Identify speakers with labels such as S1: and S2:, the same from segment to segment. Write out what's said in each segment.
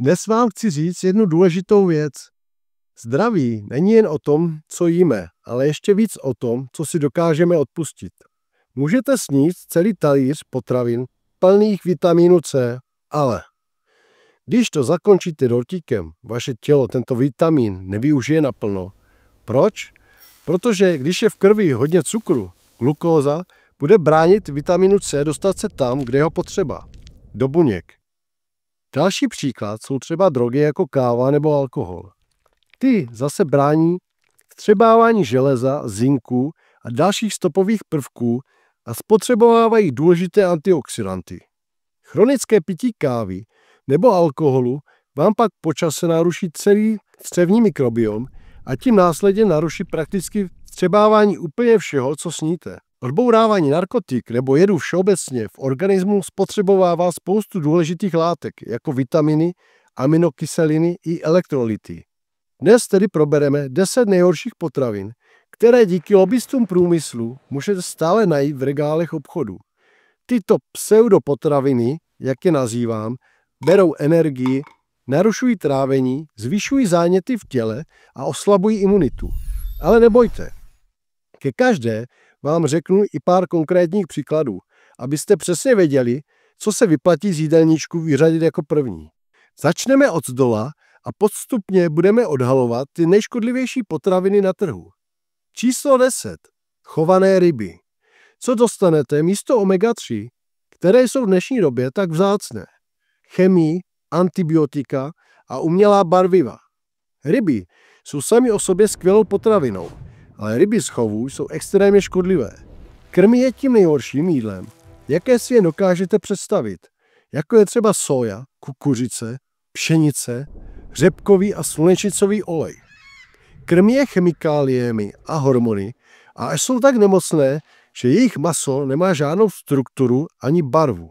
S1: Dnes vám chci říct jednu důležitou věc. Zdraví není jen o tom, co jíme, ale ještě víc o tom, co si dokážeme odpustit. Můžete sníst celý talíř potravin plných vitamínu C, ale když to zakončíte dortíkem, vaše tělo tento vitamin nevyužije naplno. Proč? Protože když je v krvi hodně cukru, glukóza bude bránit vitaminu C dostat se tam, kde je ho potřeba, do buněk. Další příklad jsou třeba drogy jako káva nebo alkohol. Ty zase brání vstřebávání železa, zinku a dalších stopových prvků a spotřebovávají důležité antioxidanty. Chronické pití kávy nebo alkoholu vám pak po čase naruší celý střevní mikrobiom a tím následně naruší prakticky vstřebávání úplně všeho, co sníte. Odbourávání narkotik nebo jedu všeobecně v organismu spotřebovává spoustu důležitých látek, jako vitaminy, aminokyseliny i elektrolyty. Dnes tedy probereme 10 nejhorších potravin, které díky lobbystům průmyslu můžete stále najít v regálech obchodu. Tyto pseudopotraviny, jak je nazývám, berou energii, narušují trávení, zvyšují záněty v těle a oslabují imunitu. Ale nebojte, ke každé vám řeknu i pár konkrétních příkladů, abyste přesně věděli, co se vyplatí z jídelníčku vyřadit jako první. Začneme od zdola a postupně budeme odhalovat ty nejškodlivější potraviny na trhu. Číslo 10. Chované ryby. Co dostanete místo omega-3, které jsou v dnešní době tak vzácné? Chemii, antibiotika a umělá barviva. Ryby jsou sami o sobě skvělou potravinou, ale ryby z chovu jsou extrémně škodlivé. Krmy je tím nejhorším jídlem, jaké si je dokážete představit, jako je třeba soja, kukuřice, pšenice, řepkový a slunečnicový olej. Krmy je chemikáliemi a hormony a až jsou tak nemocné, že jejich maso nemá žádnou strukturu ani barvu.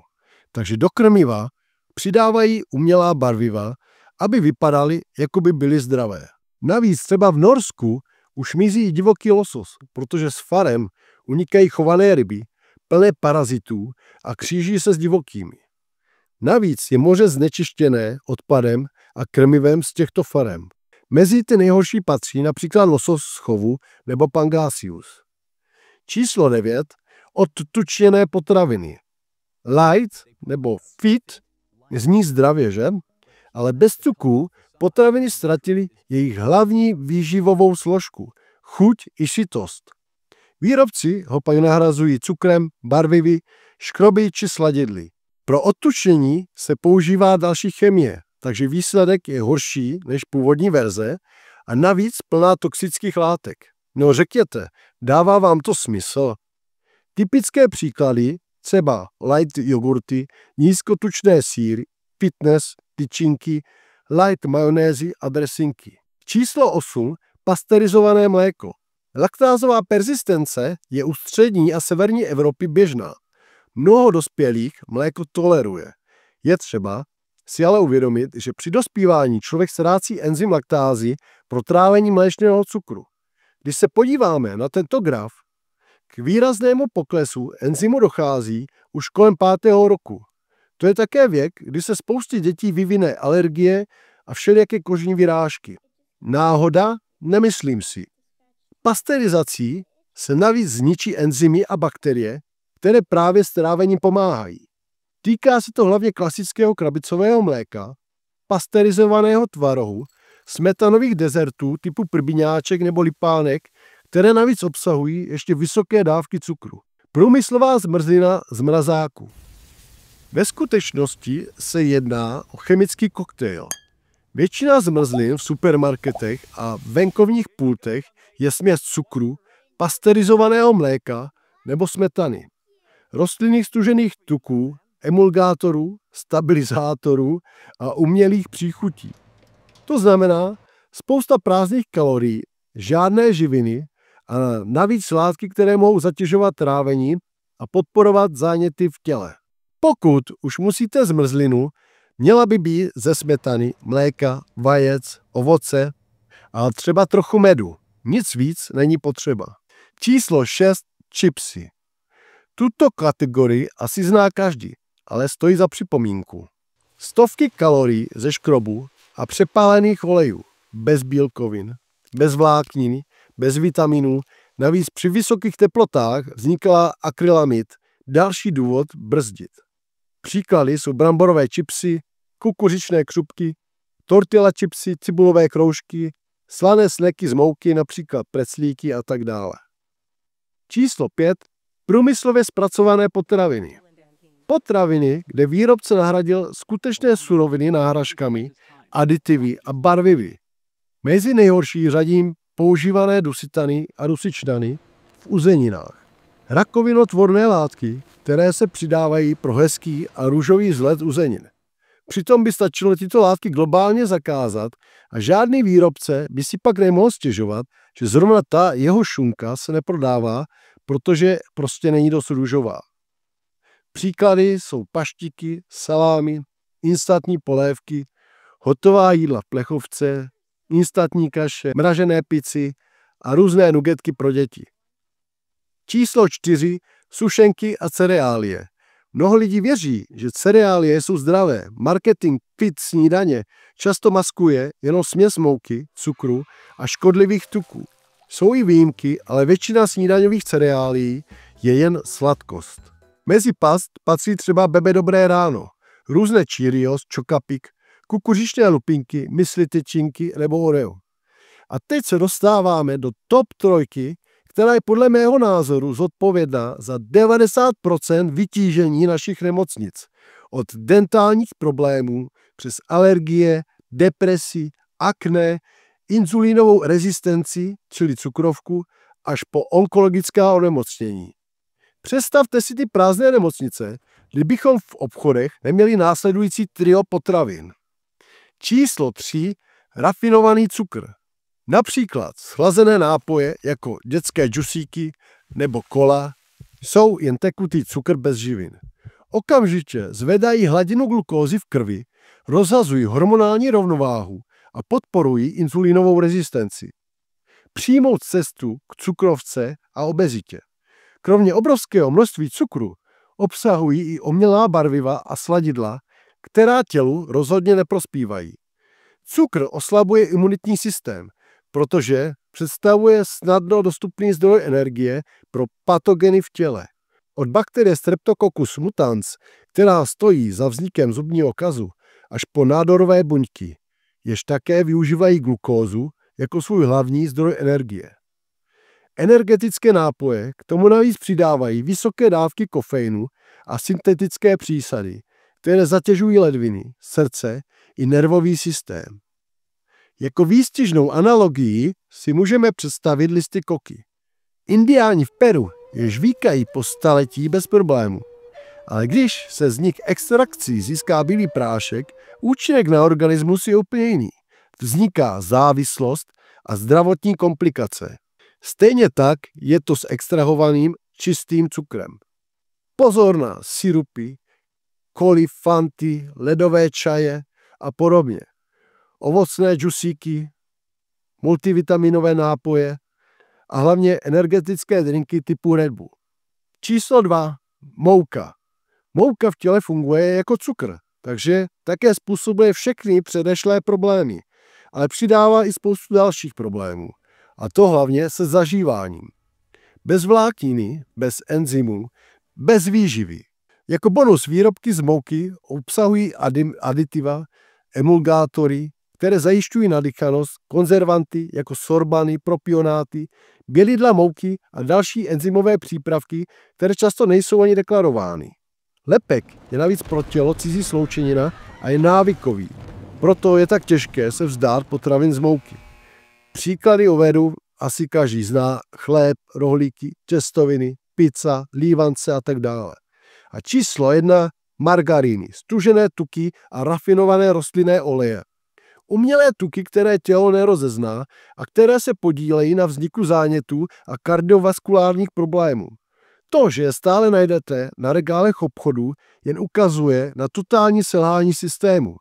S1: Takže do krmiva přidávají umělá barviva, aby vypadaly, jako by byly zdravé. Navíc třeba v Norsku už mizí i divoký losos, protože s farem unikají chované ryby, plné parazitů a kříží se s divokými. Navíc je moře znečištěné odpadem a krmivem z těchto farem. Mezi ty nejhorší patří například losos z chovu nebo pangasius. Číslo 9. Odtučněné potraviny. Light nebo fit zní zdravě, že? Ale bez cukru potraviny ztratily jejich hlavní výživovou složku, chuť i sytost. Výrobci ho pak nahrazují cukrem, barvivy, škroby či sladidly. Pro odtučnění se používá další chemie, takže výsledek je horší než původní verze a navíc plná toxických látek. No řekněte, dává vám to smysl? Typické příklady, třeba light jogurty, nízkotučné sýry, fitness, tyčinky, light majonézy a dressinky. Číslo 8. Pasterizované mléko. Laktázová persistence je u střední a severní Evropy běžná. Mnoho dospělých mléko toleruje. Je třeba si ale uvědomit, že při dospívání člověk ztrácí enzym laktázy pro trávení mléčného cukru. Když se podíváme na tento graf, k výraznému poklesu enzymu dochází už kolem 5. roku. To je také věk, kdy se spoustě dětí vyvine alergie a všelijaké kožní vyrážky. Náhoda? Nemyslím si. Pasteurizací se navíc zničí enzymy a bakterie, které právě s trávením pomáhají. Týká se to hlavně klasického krabicového mléka, pasteurizovaného tvarohu, smetanových dezertů typu prbiňáček nebo lipánek, které navíc obsahují ještě vysoké dávky cukru. Průmyslová zmrzlina z mrazáku. Ve skutečnosti se jedná o chemický koktejl. Většina zmrzlin v supermarketech a venkovních pultech je směs cukru, pasteurizovaného mléka nebo smetany, rostlinných stužených tuků, emulgátorů, stabilizátorů a umělých příchutí. To znamená spousta prázdných kalorií, žádné živiny a navíc látky, které mohou zatěžovat trávení a podporovat záněty v těle. Pokud už musíte zmrzlinu, měla by být ze smetany, mléka, vajec, ovoce a třeba trochu medu. Nic víc není potřeba. Číslo 6. Chipsy. Tuto kategorii asi zná každý, ale stojí za připomínku. Stovky kalorií ze škrobu a přepálených olejů, bez bílkovin, bez vlákniny, bez vitaminů. Navíc při vysokých teplotách vznikla akrylamid, další důvod brzdit. Příklady jsou bramborové chipsy, kukuřičné křupky, tortilla chipsy, cibulové kroužky, slané sneky z mouky, například preclíky a tak dále. Číslo 5. Průmyslově zpracované potraviny. Potraviny, kde výrobce nahradil skutečné suroviny náhražkami, aditivy a barvivy. Mezi nejhorší řadím používané dusitany a dusičnany v uzeninách. Rakovinotvorné látky, které se přidávají pro hezký a růžový vzhled uzenin. Přitom by stačilo tyto látky globálně zakázat a žádný výrobce by si pak nemohl stěžovat, že zrovna ta jeho šunka se neprodává, protože prostě není dost růžová. Příklady jsou paštiky, salámy, instantní polévky, hotová jídla v plechovce, instantní kaše, mražené pici a různé nugetky pro děti. Číslo 4. Sušenky a cereálie. Mnoho lidí věří, že cereálie jsou zdravé. Marketing fit snídaně často maskuje jenom směs mouky, cukru a škodlivých tuků. Jsou i výjimky, ale většina snídaňových cereálií je jen sladkost. Mezi past patří třeba Bebe Dobré ráno, různé Cheerios, Chocapik, kukuřičné lupinky, mysli tyčinky nebo Oreo. A teď se dostáváme do top 3, která je podle mého názoru zodpovědná za 90% vytížení našich nemocnic. Od dentálních problémů přes alergie, depresi, akné, inzulínovou rezistenci, čili cukrovku, až po onkologická onemocnění. Představte si ty prázdné nemocnice, kdybychom v obchodech neměli následující trio potravin. Číslo 3. Rafinovaný cukr. Například schlazené nápoje jako dětské džusíky nebo kola jsou jen tekutý cukr bez živin. Okamžitě zvedají hladinu glukózy v krvi, rozhazují hormonální rovnováhu a podporují inzulínovou rezistenci. Přijmout cestu k cukrovce a obezitě. Kromě obrovského množství cukru obsahují i umělá barviva a sladidla, která tělu rozhodně neprospívají. Cukr oslabuje imunitní systém, protože představuje snadno dostupný zdroj energie pro patogeny v těle. Od bakterie Streptococcus mutans, která stojí za vznikem zubního kazu, až po nádorové buňky, jež také využívají glukózu jako svůj hlavní zdroj energie. Energetické nápoje k tomu navíc přidávají vysoké dávky kofeinu a syntetické přísady, které zatěžují ledviny, srdce i nervový systém. Jako výstižnou analogii si můžeme představit listy koky. Indiáni v Peru je žvíkají po staletí bez problému, ale když se z nich extrakcí získá bílý prášek, účinek na organismus je úplně jiný. Vzniká závislost a zdravotní komplikace. Stejně tak je to s extrahovaným čistým cukrem. Pozor na sirupy, koly, fanty, ledové čaje a podobně. Ovocné džusíky, multivitaminové nápoje a hlavně energetické drinky typu Red Bull. Číslo 2. Mouka. Mouka v těle funguje jako cukr, takže také způsobuje všechny předešlé problémy, ale přidává i spoustu dalších problémů. A to hlavně se zažíváním. Bez vlákniny, bez enzymů, bez výživy. Jako bonus výrobky z mouky obsahují aditiva, emulgátory, které zajišťují nadýchanost, konzervanty jako sorbany, propionáty, bělidla mouky a další enzymové přípravky, které často nejsou ani deklarovány. Lepek je navíc pro tělo cizí sloučenina a je návykový. Proto je tak těžké se vzdát potravin z mouky. Příklady uvedu, asi každý zná: chléb, rohlíky, těstoviny, pizza, lívance a tak dále. A číslo 1. Margaríny, stužené tuky a rafinované rostlinné oleje. Umělé tuky, které tělo nerozezná a které se podílejí na vzniku zánětů a kardiovaskulárních problémů. To, že je stále najdete na regálech obchodů, jen ukazuje na totální selhání systému.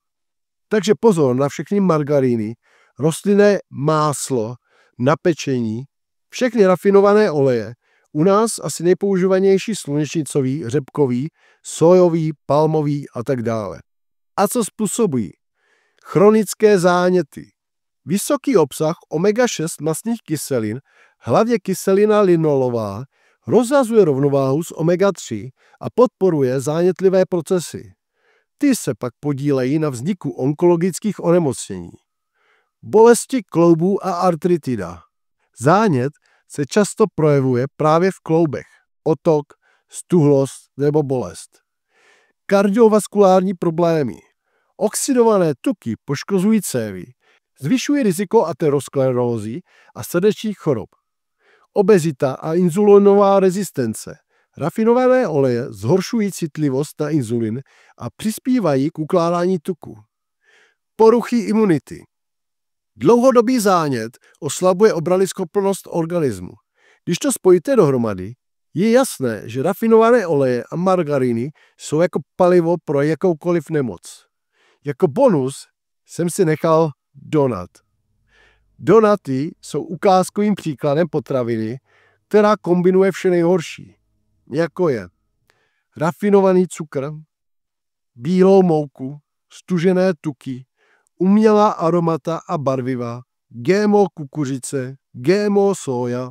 S1: Takže pozor na všechny margaríny, rostlinné máslo, na pečení, všechny rafinované oleje. U nás asi nejpoužívanější slunečnicový, řepkový, sojový, palmový a tak dále. A co způsobují? Chronické záněty. Vysoký obsah omega-6 mastných kyselin, hlavně kyselina linolová, rozhazuje rovnováhu s omega-3 a podporuje zánětlivé procesy. Ty se pak podílejí na vzniku onkologických onemocnění. Bolesti kloubů a artritida. Zánět se často projevuje právě v kloubech. Otok, stuhlost nebo bolest. Kardiovaskulární problémy. Oxidované tuky poškozují cévy, zvyšují riziko aterosklerózy a srdečních chorob. Obezita a inzulinová rezistence. Rafinované oleje zhoršují citlivost na inzulin a přispívají k ukládání tuku. Poruchy imunity. Dlouhodobý zánět oslabuje obranyschopnost organismu. Když to spojíte dohromady, je jasné, že rafinované oleje a margariny jsou jako palivo pro jakoukoliv nemoc. Jako bonus jsem si nechal donut. Donuty jsou ukázkovým příkladem potraviny, která kombinuje vše nejhorší, jako je rafinovaný cukr, bílou mouku, stužené tuky, umělá aromata a barviva, GMO kukuřice, GMO soja.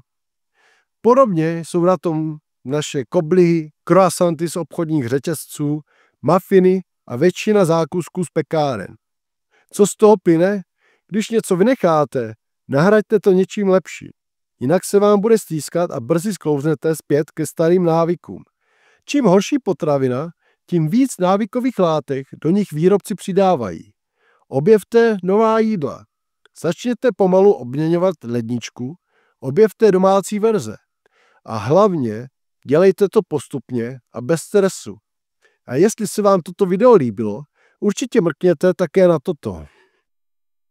S1: Podobně jsou na tom naše koblihy, croissanty z obchodních řetězců, mafiny a většina zákusků z pekáren. Co z toho plyne? Když něco vynecháte, nahraďte to něčím lepším. Jinak se vám bude stýskat a brzy sklouznete zpět ke starým návykům. Čím horší potravina, tím víc návykových látek do nich výrobci přidávají. Objevte nová jídla. Začněte pomalu obměňovat ledničku, objevte domácí verze. A hlavně dělejte to postupně a bez stresu. A jestli se vám toto video líbilo, určitě mrkněte také na toto.